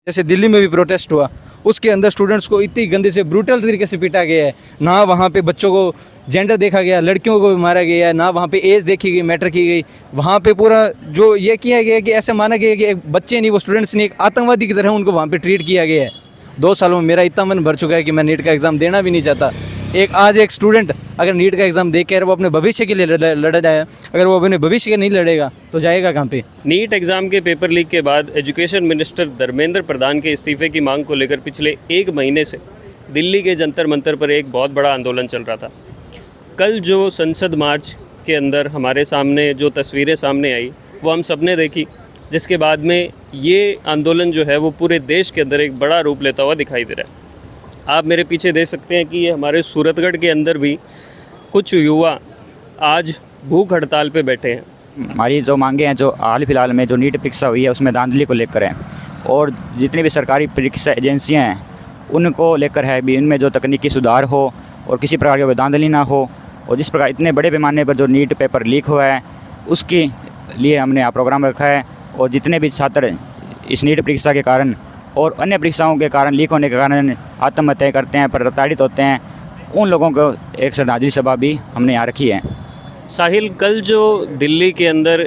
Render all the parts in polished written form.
जैसे दिल्ली में भी प्रोटेस्ट हुआ, उसके अंदर स्टूडेंट्स को इतनी गंदे से ब्रूटल तरीके से पीटा गया है। ना वहाँ पे बच्चों को जेंडर देखा गया, लड़कियों को भी मारा गया है, ना वहाँ पे एज देखी गई, मैटर की गई। वहाँ पे पूरा जो ये किया गया कि ऐसा माना गया कि एक बच्चे नहीं, वो स्टूडेंट्स नहीं, एक आतंकवादी की तरह उनको वहाँ पे ट्रीट किया गया है। 2 सालों में मेरा इतना मन भर चुका है कि मैं नीट का एग्ज़ाम देना भी नहीं चाहता। आज एक स्टूडेंट अगर नीट का एग्ज़ाम दे कर वो अपने भविष्य के लिए लड़ जाए, अगर वो अपने भविष्य के नहीं लड़ेगा तो जाएगा कहाँ पे। नीट एग्ज़ाम के पेपर लीक के बाद एजुकेशन मिनिस्टर धर्मेंद्र प्रधान के इस्तीफे की मांग को लेकर पिछले 1 महीने से दिल्ली के जंतर मंतर पर एक बहुत बड़ा आंदोलन चल रहा था। कल जो संसद मार्च के अंदर हमारे सामने जो तस्वीरें सामने आई वो हम सब ने देखी, जिसके बाद में ये आंदोलन जो है वो पूरे देश के अंदर एक बड़ा रूप लेता हुआ दिखाई दे रहा है। आप मेरे पीछे देख सकते हैं कि ये हमारे सूरतगढ़ के अंदर भी कुछ युवा आज भूख हड़ताल पे बैठे हैं। हमारी जो मांगे हैं, जो हाल फिलहाल में जो नीट परीक्षा हुई है उसमें धांधली को लेकर है, और जितनी भी सरकारी परीक्षा एजेंसियां हैं उनको लेकर है भी, इनमें जो तकनीकी सुधार हो और किसी प्रकार की कोई धांधली ना हो। और जिस प्रकार इतने बड़े पैमाने पर जो नीट पेपर लीक हुआ है उसके लिए हमने यहाँ प्रोग्राम रखा है। और जितने भी छात्र इस नीट परीक्षा के कारण और अन्य परीक्षाओं के कारण लीक होने के कारण आत्महत्या करते हैं, प्रताड़ित होते हैं, उन लोगों को एक श्रद्धांजलि सभा भी हमने यहाँ रखी है। साहिल, कल जो दिल्ली के अंदर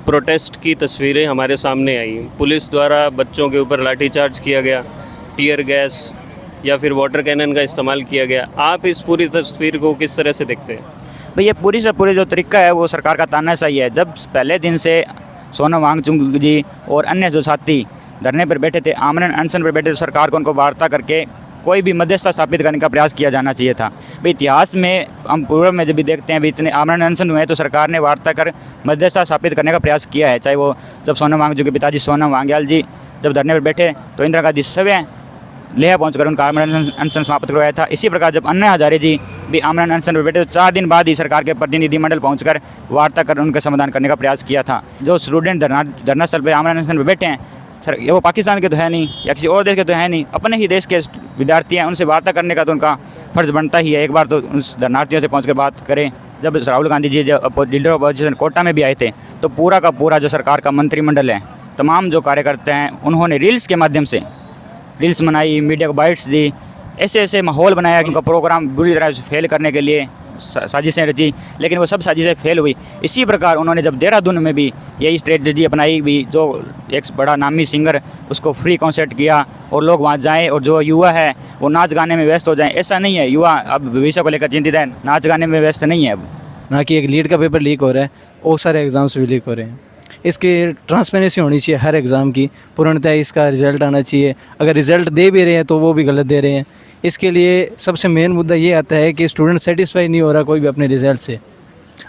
प्रोटेस्ट की तस्वीरें हमारे सामने आई, पुलिस द्वारा बच्चों के ऊपर लाठीचार्ज किया गया, टियर गैस या फिर वाटर कैनन का इस्तेमाल किया गया, आप इस पूरी तस्वीर को किस तरह से देखते हैं? भाई ये पूरी से पूरी जो तरीका है वो सरकार का तानाशाही है। जब पहले दिन से सोनम वांगचुक जी और अन्य जो साथी धरने पर बैठे थे, आमरण अनशन पर बैठे थे, सरकार को उनको वार्ता करके कोई भी मध्यस्थता स्थापित करने का प्रयास किया जाना चाहिए था। भाई इतिहास में हम पूर्व में जब भी देखते हैं भी इतने आमरण अनशन हुए तो सरकार ने वार्ता कर मध्यस्थता स्थापित करने का प्रयास किया है। चाहे वो जब सोनम वांगचुक के पिताजी सोनम वांग्याल जी जब धरने पर बैठे तो इंदिरा गांधी स्वयं लेह पहुंचकर उनका आमरण अनशन समाप्त करवाया था। इसी प्रकार जब अन्ना हजारे जी भी आमरण अनशन पर बैठे तो 4 दिन बाद ही सरकार के प्रतिनिधिमंडल पहुंचकर वार्ता कर उनका समाधान करने का प्रयास किया था। जो स्टूडेंट धरना स्थल पर आमरण अनशन पर बैठे हैं सर, वो पाकिस्तान के तो है नहीं या किसी और देश के तो है नहीं, अपने ही देश के विद्यार्थी हैं, उनसे वार्ता करने का तो उनका फ़र्ज़ बनता ही है। एक बार तो उस धरनार्थियों से पहुंचकर बात करें। जब राहुल गांधी जी जब लीडर ऑफ अपोजिशन कोटा में भी आए थे तो पूरा का पूरा जो सरकार का मंत्रिमंडल है, तमाम जो कार्यकर्ता हैं, उन्होंने रील्स के माध्यम से रील्स बनाई, मीडिया को बाइट्स दी, ऐसे माहौल बनाया कि उनका प्रोग्राम बुरी तरह से फेल करने के लिए साजिशें रची, लेकिन वो सब साजिशें फेल हुई। इसी प्रकार उन्होंने जब देहरादून में भी यही स्ट्रेटजी अपनाई भी, जो एक बड़ा नामी सिंगर उसको फ्री कॉन्सर्ट किया और लोग वहाँ जाएं और जो युवा है वो नाच गाने में व्यस्त हो जाएं। ऐसा नहीं है, युवा अब भविष्य को लेकर चिंतित है, नाच गाने में व्यस्त नहीं है। अब ना कि एक नीट का पेपर लीक हो रहा है और सारे एग्ज़ाम्स भी लीक हो रहे हैं। इसकी ट्रांसपेरेंसी होनी चाहिए हर एग्ज़ाम की, पूर्णतः इसका रिज़ल्ट आना चाहिए। अगर रिज़ल्ट दे भी रहे हैं तो वो भी गलत दे रहे हैं। इसके लिए सबसे मेन मुद्दा ये आता है कि स्टूडेंट सेटिस्फाई नहीं हो रहा कोई भी अपने रिज़ल्ट से।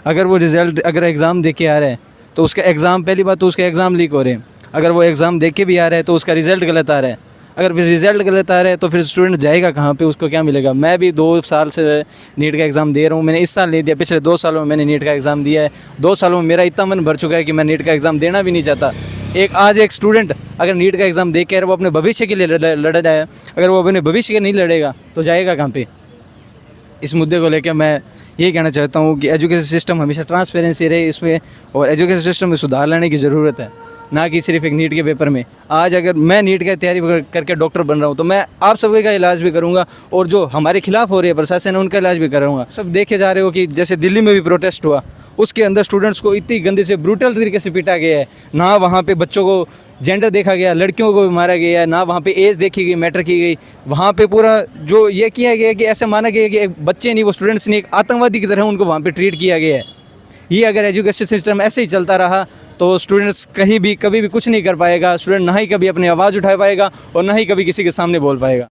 अगर एग्ज़ाम दे के आ रहा है तो उसका एग्ज़ाम, पहली बात तो उसके एग्ज़ाम लीक हो रहे हैं। अगर वो एग्ज़ाम दे के भी आ रहा है तो उसका रिज़ल्ट गलत आ रहा है। अगर फिर रिज़ल्ट गलत आ रहा है तो फिर स्टूडेंट जाएगा कहाँ पे, उसको क्या मिलेगा। मैं भी 2 साल से नीट का एग्ज़ाम दे रहा हूँ। मैंने इस साल नहीं दिया, पिछले 2 सालों में मैंने नीट का एग्ज़ाम दिया है। 2 सालों में मेरा इतना मन भर चुका है कि मैं नीट का एग्ज़ाम देना भी नहीं चाहता। आज एक स्टूडेंट अगर नीट का एग्ज़ाम दे कर वो अपने भविष्य के लिए लड़ जाए, अगर वो अपने भविष्य के नहीं लड़ेगा तो जाएगा कहाँ पे। इस मुद्दे को लेकर मैं यही कहना चाहता हूँ कि एजुकेशन सिस्टम हमेशा ट्रांसपेरेंसी रहे इसमें, और एजुकेशन सिस्टम में सुधार लाने की ज़रूरत है, ना कि सिर्फ एक नीट के पेपर में। आज अगर मैं नीट की तैयारी करके डॉक्टर बन रहा हूँ तो मैं आप सबके का इलाज भी करूँगा, और जो हमारे खिलाफ हो रही है प्रशासन है उनका इलाज भी कराऊँगा। सब देखे जा रहे हो कि जैसे दिल्ली में भी प्रोटेस्ट हुआ, उसके अंदर स्टूडेंट्स को इतनी गंदे से ब्रूटल तरीके से पीटा गया है। ना वहाँ पे बच्चों को जेंडर देखा गया, लड़कियों को भी मारा गया है, ना वहाँ पे एज देखी गई, मैटर की गई। वहाँ पे पूरा जो ये किया गया कि ऐसा माना गया कि एक बच्चे नहीं, वो स्टूडेंट्स नहीं, एक आतंकवादी की तरह उनको वहाँ पे ट्रीट किया गया है। ये अगर एजुकेशन सिस्टम ऐसे ही चलता रहा तो स्टूडेंट्स कभी भी कुछ नहीं कर पाएगा। स्टूडेंट ना ही कभी अपनी आवाज़ उठा पाएगा और ना ही कभी किसी के सामने बोल पाएगा।